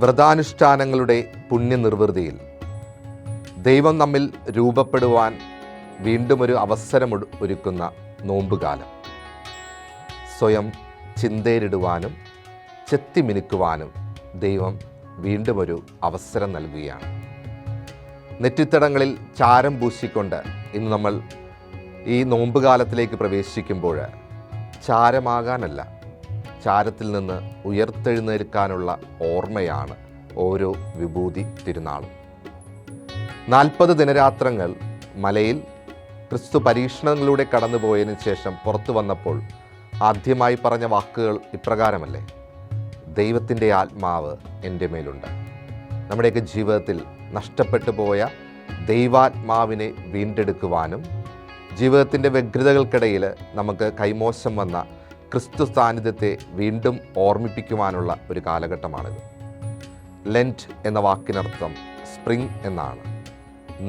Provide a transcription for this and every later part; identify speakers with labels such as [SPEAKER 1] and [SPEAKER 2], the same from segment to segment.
[SPEAKER 1] വ്രതാനുഷ്ഠാനങ്ങളുടെ പുണ്യനിർവൃതിയിൽ ദൈവം നമ്മിൽ രൂപപ്പെടുവാൻ വീണ്ടും ഒരു അവസരം ഒരുക്കുന്ന നോമ്പുകാലം. സ്വയം ചിന്തയിലിടുവാനും ചെത്തിമിനുക്കുവാനും ദൈവം വീണ്ടും ഒരു അവസരം നൽകുകയാണ്. നെറ്റിത്തടങ്ങളിൽ ചാരം പൂശിക്കൊണ്ട് ഇന്ന് നമ്മൾ ഈ നോമ്പുകാലത്തിലേക്ക് പ്രവേശിക്കുമ്പോൾ ചാരമാകാനല്ല, ചാരത്തിൽ നിന്ന് ഉയർത്തെഴുന്നേൽക്കാനുള്ള ഓർമ്മയാണ് ഓരോ വിഭൂതി തിരുനാളും. 40 ദിനരാത്രങ്ങൾ മലയിൽ ക്രിസ്തു പരീക്ഷണങ്ങളിലൂടെ കടന്നുപോയതിനു ശേഷം പുറത്തു വന്നപ്പോൾ ആദ്യമായി പറഞ്ഞ വാക്കുകൾ ഇപ്രകാരമല്ലേ: ദൈവത്തിൻ്റെ ആത്മാവ് എൻ്റെ മേലുണ്ട്. നമ്മുടെയൊക്കെ ജീവിതത്തിൽ നഷ്ടപ്പെട്ടു പോയ ദൈവാത്മാവിനെ വീണ്ടെടുക്കുവാനും ജീവിതത്തിൻ്റെ വ്യഗ്രതകൾക്കിടയിൽ നമുക്ക് കൈമോശം വന്ന ക്രിസ്തു സാന്നിധ്യത്തെ വീണ്ടും ഓർമ്മിപ്പിക്കുവാനുള്ള ഒരു കാലഘട്ടമാണിത്. ലെൻറ്റ് എന്ന വാക്കിനർത്ഥം സ്പ്രിംഗ് എന്നാണ്.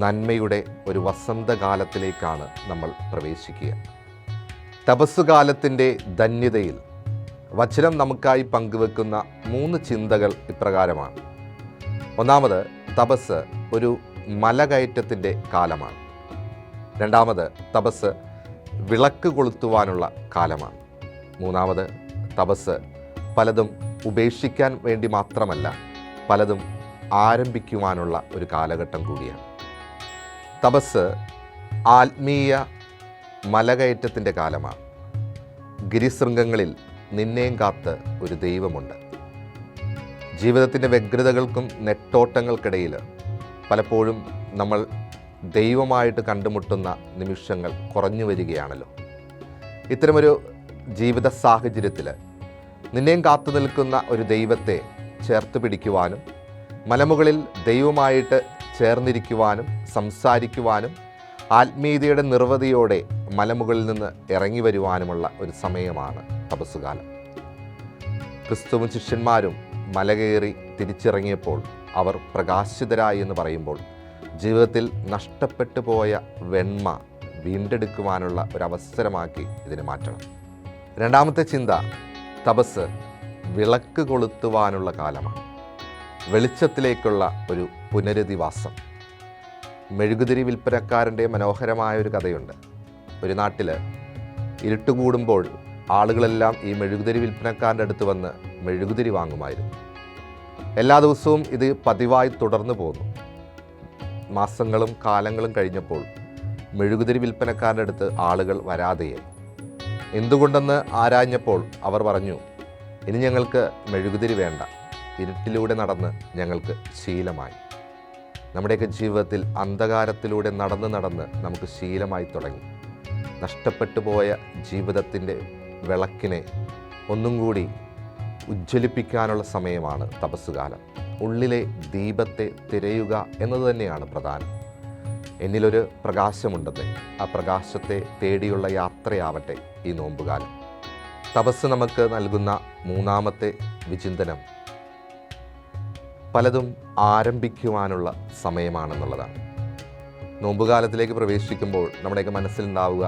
[SPEAKER 1] നന്മയുടെ ഒരു വസന്തകാലത്തിലേക്കാണ് നമ്മൾ പ്രവേശിക്കുക. തപസ്സുകാലത്തിൻ്റെ ധന്യതയിൽ വചനം നമുക്കായി പങ്കുവെക്കുന്ന 3 ചിന്തകൾ ഇപ്രകാരമാണ്. ഒന്നാമത്, തപസ് ഒരു മലകയറ്റത്തിൻ്റെ കാലമാണ്. രണ്ടാമത്, തപസ് വിളക്ക് കൊളുത്തുവാനുള്ള കാലമാണ്. മൂന്നാമത്, തപസ് പലതും ഉപേക്ഷിക്കാൻ വേണ്ടി മാത്രമല്ല, പലതും ആരംഭിക്കുവാനുള്ള ഒരു കാലഘട്ടം കൂടിയാണ്. തപസ് ആത്മീയ മലകയറ്റത്തിൻ്റെ കാലമാണ്. ഗിരിശൃംഗങ്ങളിൽ നിന്നെയും കാത്ത് ഒരു ദൈവമുണ്ട്. ജീവിതത്തിൻ്റെ വ്യഗ്രതകൾക്കും നെട്ടോട്ടങ്ങൾക്കിടയിൽ പലപ്പോഴും നമ്മൾ ദൈവമായിട്ട് കണ്ടുമുട്ടുന്ന നിമിഷങ്ങൾ കുറഞ്ഞു വരികയാണല്ലോ. ഇത്തരമൊരു ജീവിത സാഹചര്യത്തിൽ നിന്നെയും കാത്തു നിൽക്കുന്ന ഒരു ദൈവത്തെ ചേർത്ത് പിടിക്കുവാനും മലമുകളിൽ ദൈവമായിട്ട് ചേർന്നിരിക്കുവാനും സംസാരിക്കുവാനും ആത്മീയതയുടെ നിർവൃതിയോടെ മലമുകളിൽ നിന്ന് ഇറങ്ങി വരുവാനുമുള്ള ഒരു സമയമാണ് തപസ്സുകാലം. ക്രിസ്തുവും ശിഷ്യന്മാരും മലകയറി തിരിച്ചിറങ്ങിയപ്പോൾ അവർ പ്രകാശിതരായി എന്ന് പറയുമ്പോൾ ജീവിതത്തിൽ നഷ്ടപ്പെട്ടു പോയ വെണ്മ വീണ്ടെടുക്കുവാനുള്ള ഒരവസരമാക്കി ഇതിനെ മാറ്റണം. രണ്ടാമത്തെ ചിന്ത, തപസ് വിളക്ക് കൊളുത്തുവാനുള്ള കാലമാണ്. വെളിച്ചത്തിലേക്കുള്ള ഒരു പുനരധിവാസം. മെഴുകുതിരി വിൽപ്പനക്കാരൻ്റെ മനോഹരമായ ഒരു കഥയുണ്ട്. ഒരു നാട്ടിൽ ഇരുട്ടുകൂടുമ്പോൾ ആളുകളെല്ലാം ഈ മെഴുകുതിരി വിൽപ്പനക്കാരൻ്റെ അടുത്ത് വന്ന് മെഴുകുതിരി വാങ്ങുമായിരുന്നു. എല്ലാ ദിവസവും ഇത് പതിവായി തുടർന്നു പോന്നു. മാസങ്ങളും കാലങ്ങളും കഴിഞ്ഞപ്പോൾ മെഴുകുതിരി വിൽപ്പനക്കാരൻ്റെ അടുത്ത് ആളുകൾ വരാതെയായി. എന്തുകൊണ്ടെന്ന് ആരാഞ്ഞപ്പോൾ അവർ പറഞ്ഞു, ഇനി ഞങ്ങൾക്ക് മെഴുകുതിരി വേണ്ട, ഇരുട്ടിലൂടെ നടന്ന് ഞങ്ങൾക്ക് ശീലമായി. നമ്മുടെയൊക്കെ ജീവിതത്തിൽ അന്ധകാരത്തിലൂടെ നടന്ന് നമുക്ക് ശീലമായി തുടങ്ങി. നഷ്ടപ്പെട്ടു പോയ ജീവിതത്തിൻ്റെ വിളക്കിനെ ഒന്നും കൂടി ഉജ്ജ്വലിപ്പിക്കാനുള്ള സമയമാണ് തപസ്സുകാലം. ഉള്ളിലെ ദീപത്തെ തിരയുക എന്നത് തന്നെയാണ് പ്രധാനം. എന്നിലൊരു പ്രകാശമുണ്ടെന്ന്, ആ പ്രകാശത്തെ തേടിയുള്ള യാത്രയാവട്ടെ ഈ നോമ്പുകാലം. തപസ് നമുക്ക് നൽകുന്ന മൂന്നാമത്തെ വിചിന്തനം പലതും ആരംഭിക്കുവാനുള്ള സമയമാണെന്നുള്ളതാണ്. നോമ്പുകാലത്തിലേക്ക് പ്രവേശിക്കുമ്പോൾ നമ്മുടെയൊക്കെ മനസ്സിലുണ്ടാവുക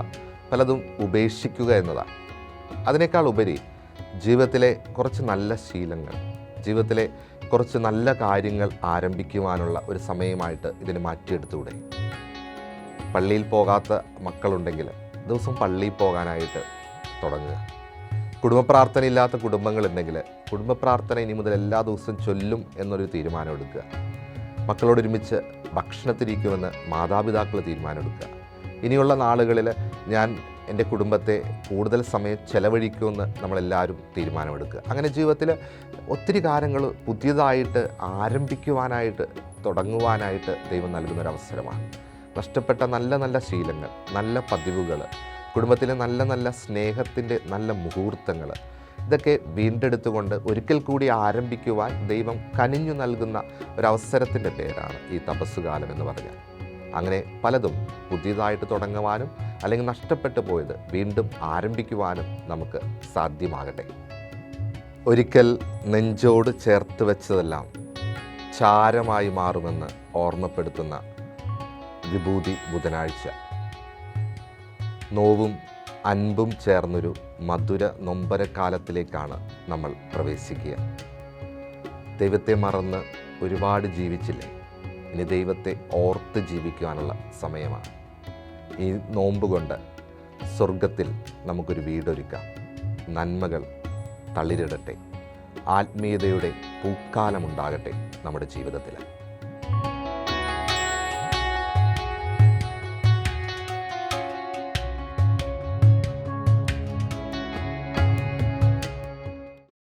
[SPEAKER 1] പലതും ഉപേക്ഷിക്കുക എന്നതാണ്. അതിനേക്കാൾ ഉപരി ജീവിതത്തിലെ കുറച്ച് നല്ല ശീലങ്ങൾ, ജീവിതത്തിലെ കുറച്ച് നല്ല കാര്യങ്ങൾ ആരംഭിക്കുവാനുള്ള ഒരു സമയമായിട്ട് ഇതിനെ മാറ്റിയെടുത്തുകൂടെ? പള്ളിയിൽ പോകാത്ത മക്കളുണ്ടെങ്കിൽ ദിവസം പള്ളിയിൽ പോകാനായിട്ട് തുടങ്ങുക. കുടുംബ പ്രാർത്ഥന ഇല്ലാത്ത കുടുംബങ്ങളുണ്ടെങ്കിൽ കുടുംബ പ്രാർത്ഥന ഇനി മുതൽ എല്ലാ ദിവസവും ചൊല്ലും എന്നൊരു തീരുമാനം എടുക്കുക. മക്കളോടൊരുമിച്ച് ഭക്ഷണത്തിരിക്കുമെന്ന് മാതാപിതാക്കൾ തീരുമാനമെടുക്കുക. ഇനിയുള്ള നാളുകളിൽ ഞാൻ എൻ്റെ കുടുംബത്തെ കൂടുതൽ സമയം ചെലവഴിക്കുമെന്ന് നമ്മളെല്ലാവരും തീരുമാനമെടുക്കുക. അങ്ങനെ ജീവിതത്തിൽ ഒത്തിരി കാര്യങ്ങൾ പുതിയതായിട്ട് ആരംഭിക്കുവാനായിട്ട് തുടങ്ങുവാനായിട്ട് ദൈവം നൽകുന്നൊരവസരമാണ്. നഷ്ടപ്പെട്ട നല്ല നല്ല ശീലങ്ങൾ, നല്ല പതിവുകൾ, കുടുംബത്തിലെ നല്ല നല്ല സ്നേഹത്തിൻ്റെ നല്ല മുഹൂർത്തങ്ങൾ, ഇതൊക്കെ വീണ്ടെടുത്തുകൊണ്ട് ഒരിക്കൽ കൂടി ആരംഭിക്കുവാൻ ദൈവം കനിഞ്ഞു നൽകുന്ന ഒരവസരത്തിൻ്റെ പേരാണ് ഈ തപസ്സുകാലം എന്ന് പറഞ്ഞാൽ. അങ്ങനെ പലതും പുതിയതായിട്ട് തുടങ്ങുവാനും അല്ലെങ്കിൽ നഷ്ടപ്പെട്ടു പോയത് വീണ്ടും ആരംഭിക്കുവാനും നമുക്ക് സാധ്യമാകട്ടെ. ഒരിക്കൽ നെഞ്ചോട് ചേർത്ത് വെച്ചതെല്ലാം ചാരമായി മാറുമെന്ന് ഓർമ്മപ്പെടുത്തുന്ന വിഭൂതി ബുധനാഴ്ച. നോവും അൻപും ചേർന്നൊരു മധുര നൊമ്പരക്കാലത്തിലേക്കാണ് നമ്മൾ പ്രവേശിക്കുക. ദൈവത്തെ മറന്ന് ഒരുപാട് ജീവിച്ചില്ലേ? ഇനി ദൈവത്തെ ഓർത്ത് ജീവിക്കുവാനുള്ള സമയമാണ്. ഈ നോമ്പ് കൊണ്ട് സ്വർഗത്തിൽ നമുക്കൊരു വീടൊരുക്കാം. നന്മകൾ തളിരിടട്ടെ. ആത്മീയതയുടെ പൂക്കാലമുണ്ടാകട്ടെ നമ്മുടെ ജീവിതത്തിൽ.